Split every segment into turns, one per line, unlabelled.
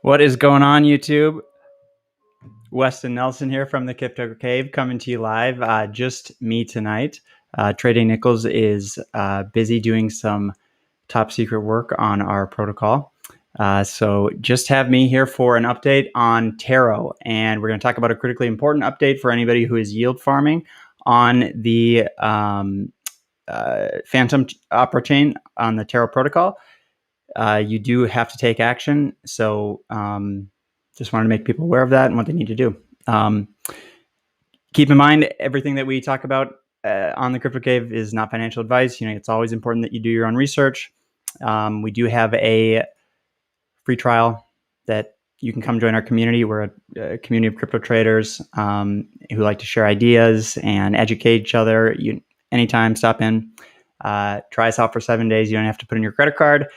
What is going on, YouTube? Weston Nelson here from the Crypto Cave, coming to you live. Just me tonight. Trading Nichols is busy doing some top secret work on our protocol. So just have me here for an update on Taro. And we're going to talk about a critically important update for anybody who is yield farming on the Fantom Opera chain on the Taro protocol. You do have to take action. So just wanted to make people aware of that and what they need to do. Keep in mind, everything that we talk about on the Crypto Cave is not financial advice. It's always important that you do your own research. We do have a free trial that you can come join our community. We're a community of crypto traders who like to share ideas and educate each other. Anytime, stop in, try us out for 7 days. You don't have to put in your credit card.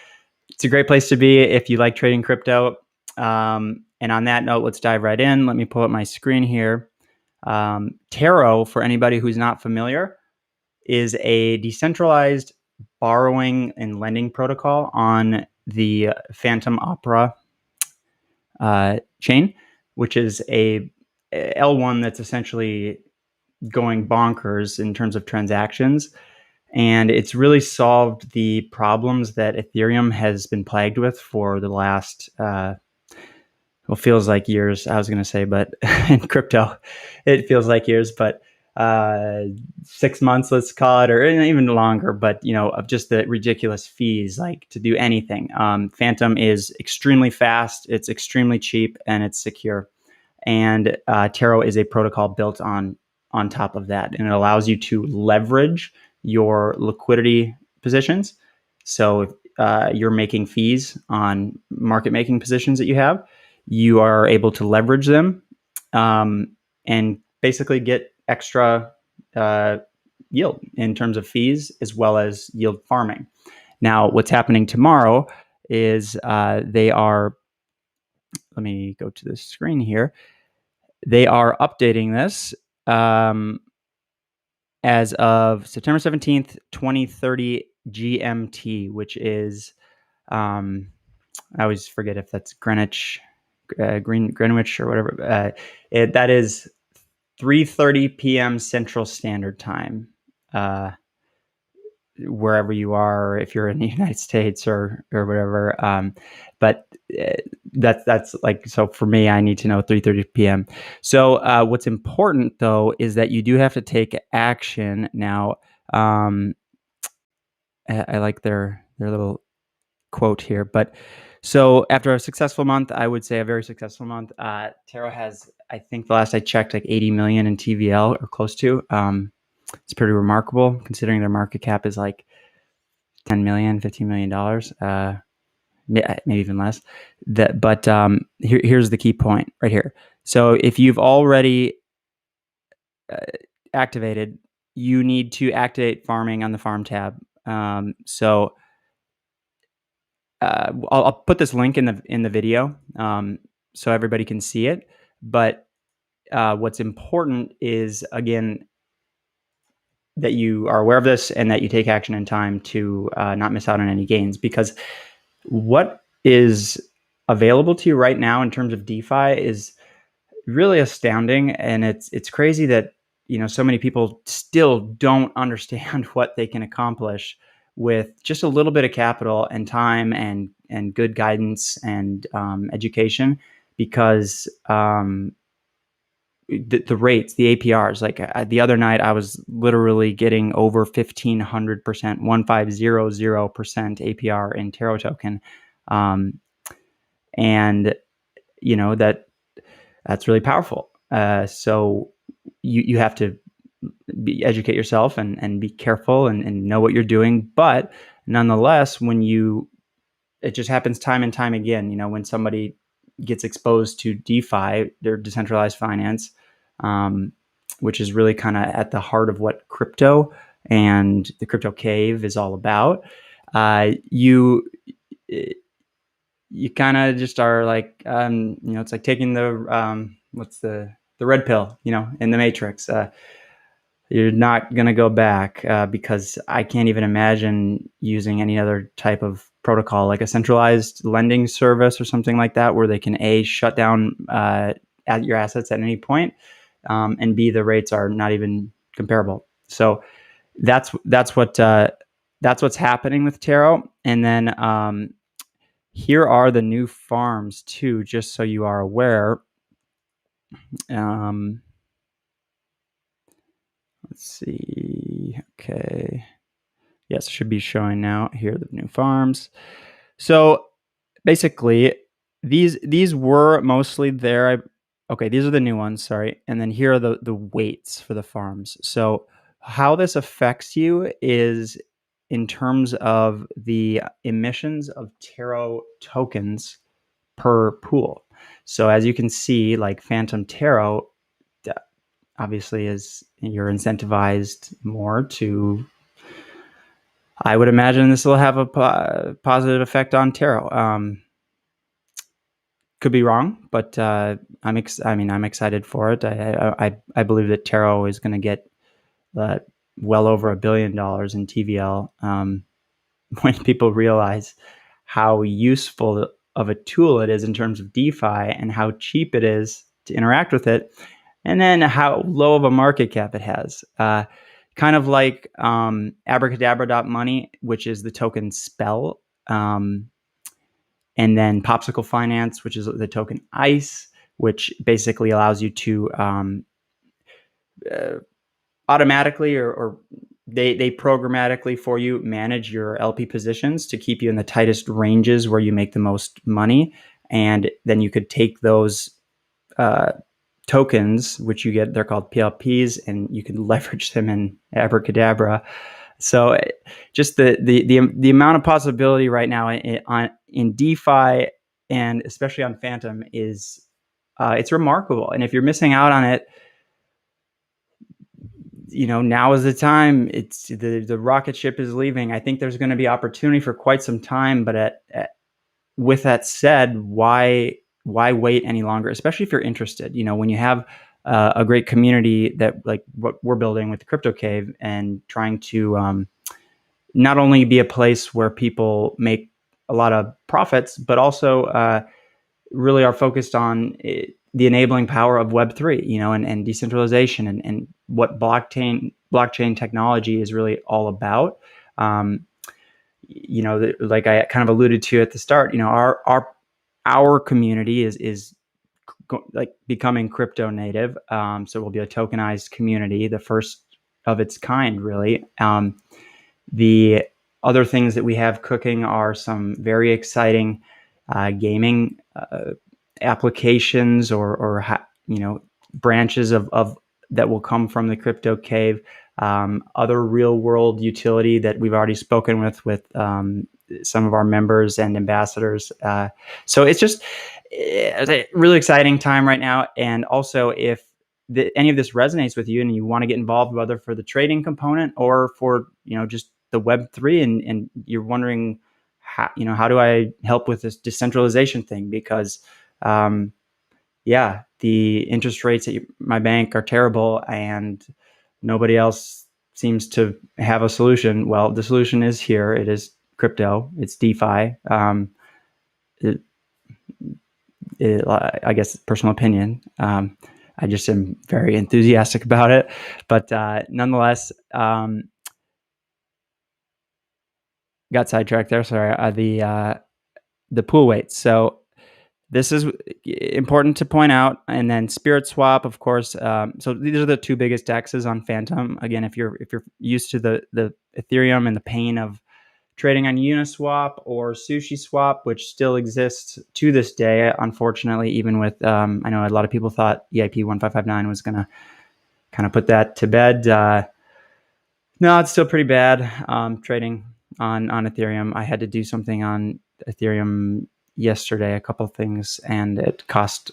It's a great place to be if you like trading crypto. And on that note, let's dive right in. Let me pull up my screen here. Taro, for anybody who's not familiar, is a decentralized borrowing and lending protocol on the Fantom Opera chain, which is a L1 that's essentially going bonkers in terms of transactions. And it's really solved the problems that Ethereum has been plagued with for the last, feels like years, I was going to say, but in crypto, it feels like years, but 6 months, let's call it, or even longer, but, of just the ridiculous fees, like to do anything. Fantom is extremely fast, it's extremely cheap, and it's secure. And Taro is a protocol built on top of that, and it allows you to leverage your liquidity positions. So if you're making fees on market making positions that you have, you are able to leverage them and basically get extra yield in terms of fees as well as yield farming. Now, what's happening tomorrow is they are, let me go to the screen here. They are updating this as of September 17th, 2030 GMT, which is, I always forget if that's Greenwich or whatever. That is 3:30 p.m. Central Standard Time, wherever you are, if you're in the United States or whatever. But that's like, so for me, I need to know 3:30 p.m. So what's important though is that you do have to take action now. I like their little quote here, but so after a successful month, I would say a very successful month, Taro has, I think the last I checked, like 80 million in TVL or close to. It's pretty remarkable considering their market cap is like 10 million, $15 million, maybe even less. But here's the key point right here. So if you've already activated, you need to activate farming on the farm tab. So I'll put this link in the video so everybody can see it. But what's important is, again, that you are aware of this and that you take action in time to not miss out on any gains, because what is available to you right now in terms of DeFi is really astounding. And it's crazy that, so many people still don't understand what they can accomplish with just a little bit of capital and time and good guidance and education, because the rates, the APRs, like the other night, I was literally getting over 1,500%, 1500% APR in Taro token. And that's really powerful. So you have to educate yourself and be careful and know what you're doing. But nonetheless, it just happens time and time again, when somebody gets exposed to DeFi, their decentralized finance, which is really kind of at the heart of what crypto and the Crypto Cave is all about. You kind of just are like, it's like taking the what's the red pill, in the Matrix. You're not going to go back because I can't even imagine using any other type of protocol, like a centralized lending service or something like that, where they can shut down at your assets at any point, and B, the rates are not even comparable. So that's what's happening with Taro. And then here are the new farms too, just so you are aware. Let's see. Okay. Yes, it should be showing now. Here are the new farms. So basically, these were mostly there. Okay, these are the new ones, sorry. And then here are the weights for the farms. So how this affects you is in terms of the emissions of Taro tokens per pool. So as you can see, like Fantom Taro obviously is you're incentivized more to. I would imagine this will have a positive effect on Taro. Could be wrong, but I'm excited for it. I believe that Taro is going to get well over $1 billion in TVL when people realize how useful of a tool it is in terms of DeFi and how cheap it is to interact with it, and then how low of a market cap it has. Kind of like abracadabra.money, which is the token Spell, and then Popsicle Finance, which is the token ICE, which basically allows you to automatically or they programmatically for you manage your LP positions to keep you in the tightest ranges where you make the most money. And then you could take those tokens, which you get, they're called PLPs, and you can leverage them in Abracadabra. So just the amount of possibility right now in DeFi, and especially on Fantom, is it's remarkable. And if you're missing out on it, now is the time. It's the rocket ship is leaving. I think there's going to be opportunity for quite some time. But with that said, why wait any longer? Especially if you're interested. When you have a great community that like what we're building with the Crypto Cave and trying to not only be a place where people make a lot of profits, but also really are focused on the enabling power of Web3, and decentralization and what blockchain technology is really all about. Like I kind of alluded to at the start, our community is like becoming crypto native. So we'll be a tokenized community, the first of its kind, really. The other things that we have cooking are some very exciting gaming applications or branches of that will come from the Crypto Cave. Other real world utility that we've already spoken with some of our members and ambassadors. So it's just a really exciting time right now. And also, if any of this resonates with you and you want to get involved, whether for the trading component or for just the Web3, and you're wondering how do I help with this decentralization thing, because the interest rates at my bank are terrible and nobody else seems to have a solution. Well, the solution is here. It is crypto. It's DeFi. I guess personal opinion. I just am very enthusiastic about it, but nonetheless, got sidetracked there. Sorry. The pool weights. So this is important to point out. And then Spirit Swap, of course. So these are the two biggest DEXs on Fantom. Again, if you're used to the Ethereum and the pain of trading on Uniswap or Sushi Swap, which still exists to this day, unfortunately, even with I know a lot of people thought EIP 1559 was going to kind of put that to bed. No, it's still pretty bad trading on Ethereum. I had to do something on Ethereum yesterday, a couple of things, and it cost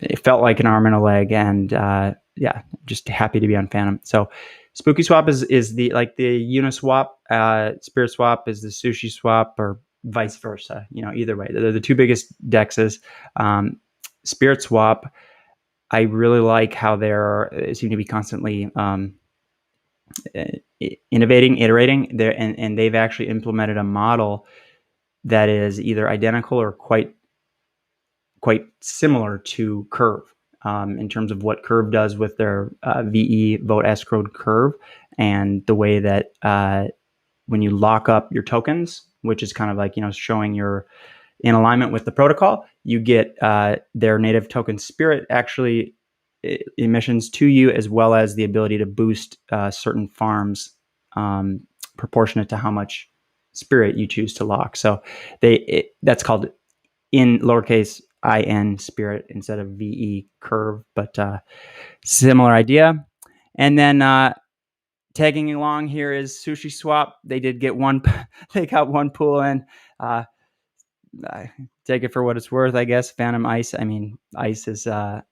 it felt like an arm and a leg, and just happy to be on Fantom. So Spooky Swap is the Uniswap, Spirit Swap is the Sushi Swap, or vice versa. Either way, they're the two biggest DEXs. Spirit Swap, I really like how they seem to be constantly innovating, iterating there, and they've actually implemented a model that is either identical or quite similar to Curve in terms of what Curve does with their VE vote escrowed Curve, and the way that when you lock up your tokens, which is kind of like showing you're in alignment with the protocol, you get their native token Spirit actually emissions to you, as well as the ability to boost certain farms proportionate to how much Spirit you choose to lock. So that's called in lowercase in Spirit instead of VE Curve, but similar idea. And then tagging along here is Sushi Swap. They did get they got one pool in. I take it for what it's worth, I guess. Fantom Ice. I mean, Ice is, I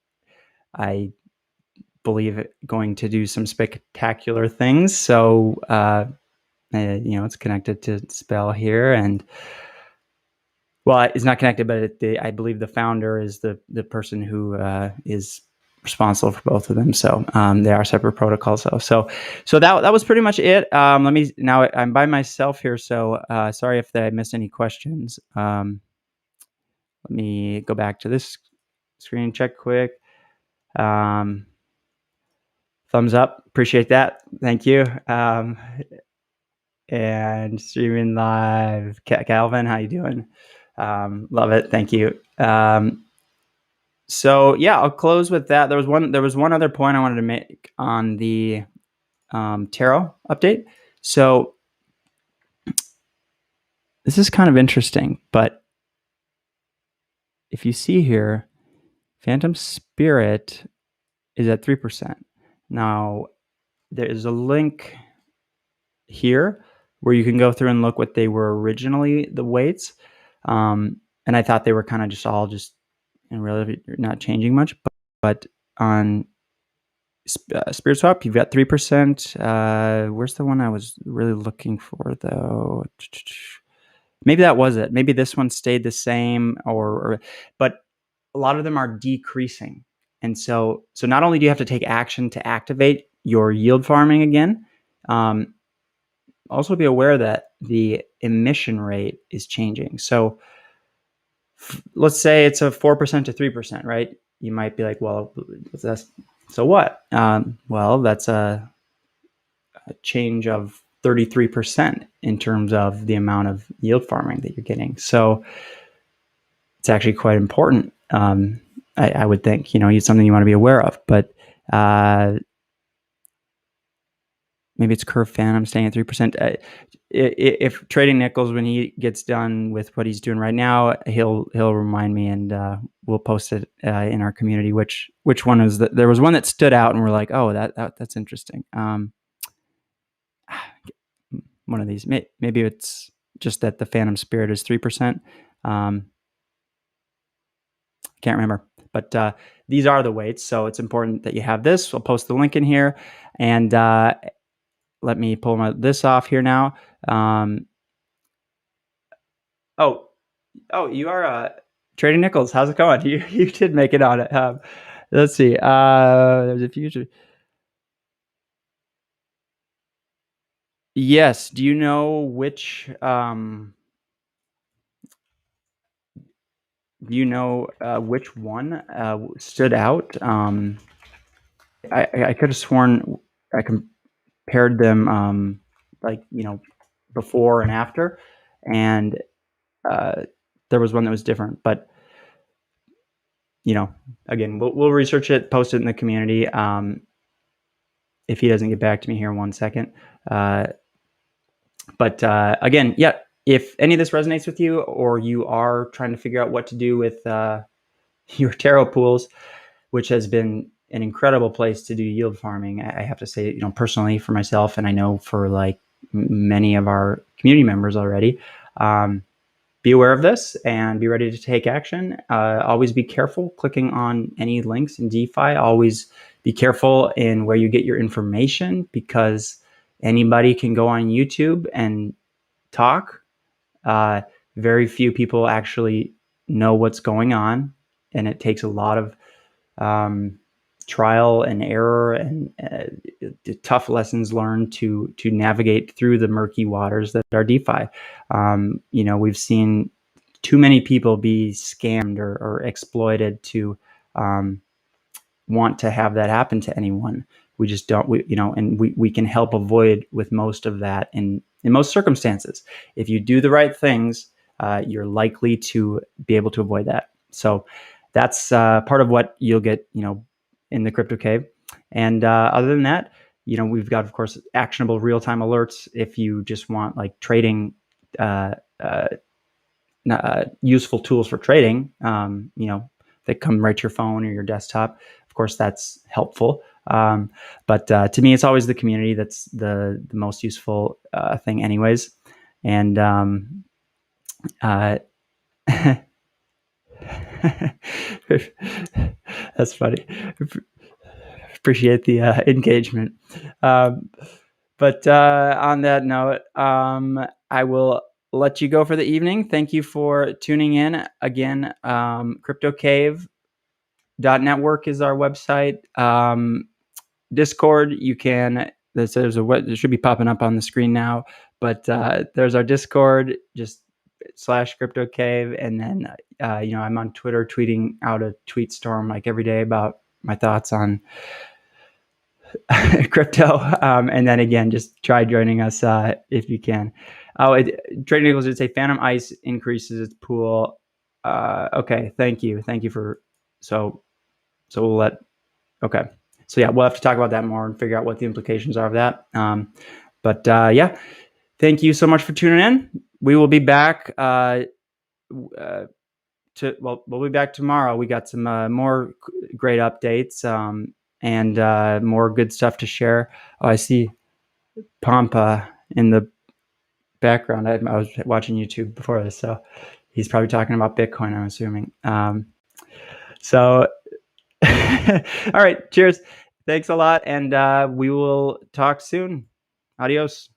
believe, going to do some spectacular things. So, it's connected to Spell here, and well, it's not connected, but I believe the founder is the person who is responsible for both of them. So they are separate protocols, though. So that was pretty much it. Now I'm by myself here, so sorry if I missed any questions. Let me go back to this screen, check quick. Thumbs up, appreciate that. Thank you. And streaming live, Calvin, how you doing? Love it, thank you. So yeah, I'll close with that. There was one other point I wanted to make on the Tarot update. So this is kind of interesting, but if you see here, Fantom Spirit is at 3%. Now, there is a link here where you can go through and look what they were originally, the weights. And I thought they were kind of just and really not changing much. But on Spirit Swap, you've got 3%. Where's the one I was really looking for, though? Maybe that was it. Maybe this one stayed the same, but a lot of them are decreasing. And so not only do you have to take action to activate your yield farming again, also be aware that the emission rate is changing. So let's say it's a 4% to 3%, right? You might be like, well, so what? Well, that's a change of 33% in terms of the amount of yield farming that you're getting. So it's actually quite important. I would think, it's something you want to be aware of, but maybe it's Curve Fantom staying at 3%. If trading Nichols, when he gets done with what he's doing right now, he'll remind me, and we'll post it in our community. Which one is that? There was one that stood out, and we're like, oh, that's interesting. One of these, maybe it's just that the Fantom Spirit is 3%. Can't remember, but these are the weights, so it's important that you have this. I'll post the link in here, and let me pull this off here now. Oh, you are Trading Nichols. How's it going? You did make it on it. Let's see. There's a few. Yes. Do you know which? Do you know which one stood out? I could have sworn I compared them, before and after, and there was one that was different. But again, we'll research it, post it in the community. If he doesn't get back to me here in 1 second, but again, yeah. If any of this resonates with you, or you are trying to figure out what to do with your tarot pools, which has been an incredible place to do yield farming, I have to say, personally for myself, and I know for like many of our community members already, be aware of this and be ready to take action. Always be careful clicking on any links in DeFi. Always be careful in where you get your information, because anybody can go on YouTube and talk. Very few people actually know what's going on, and it takes a lot of trial and error and tough lessons learned to navigate through the murky waters that are DeFi. We've seen too many people be scammed or exploited to want to have that happen to anyone. We just don't, and we can help avoid with most of that in most circumstances. If you do the right things, you're likely to be able to avoid that. So that's part of what you'll get, in the Crypto Cave. And other than that, we've got, of course, actionable real-time alerts if you just want like trading, useful tools for trading, that come right to your phone or your desktop. Of course, that's helpful. But to me, it's always the community that's the most useful thing anyways. And that's funny. Appreciate the engagement. But on that note, I will let you go for the evening. Thank you for tuning in. Again, CryptoCave.network is our website. Discord, you can, it should be popping up on the screen now, but there's our Discord, just /CryptoCave. And then, I'm on Twitter tweeting out a tweet storm like every day about my thoughts on crypto. And then again, just try joining us if you can. Trading Eagles did say Fantom Ice increases its pool. Okay, thank you so we'll let. Okay, so yeah, we'll have to talk about that more and figure out what the implications are of that. But yeah, thank you so much for tuning in. We will be back. We'll be back tomorrow. We got some more great updates. And more good stuff to share. Oh, I see Pampa in the background. I was watching YouTube before this, so he's probably talking about Bitcoin, I'm assuming. So, all right, cheers. Thanks a lot, and we will talk soon. Adios.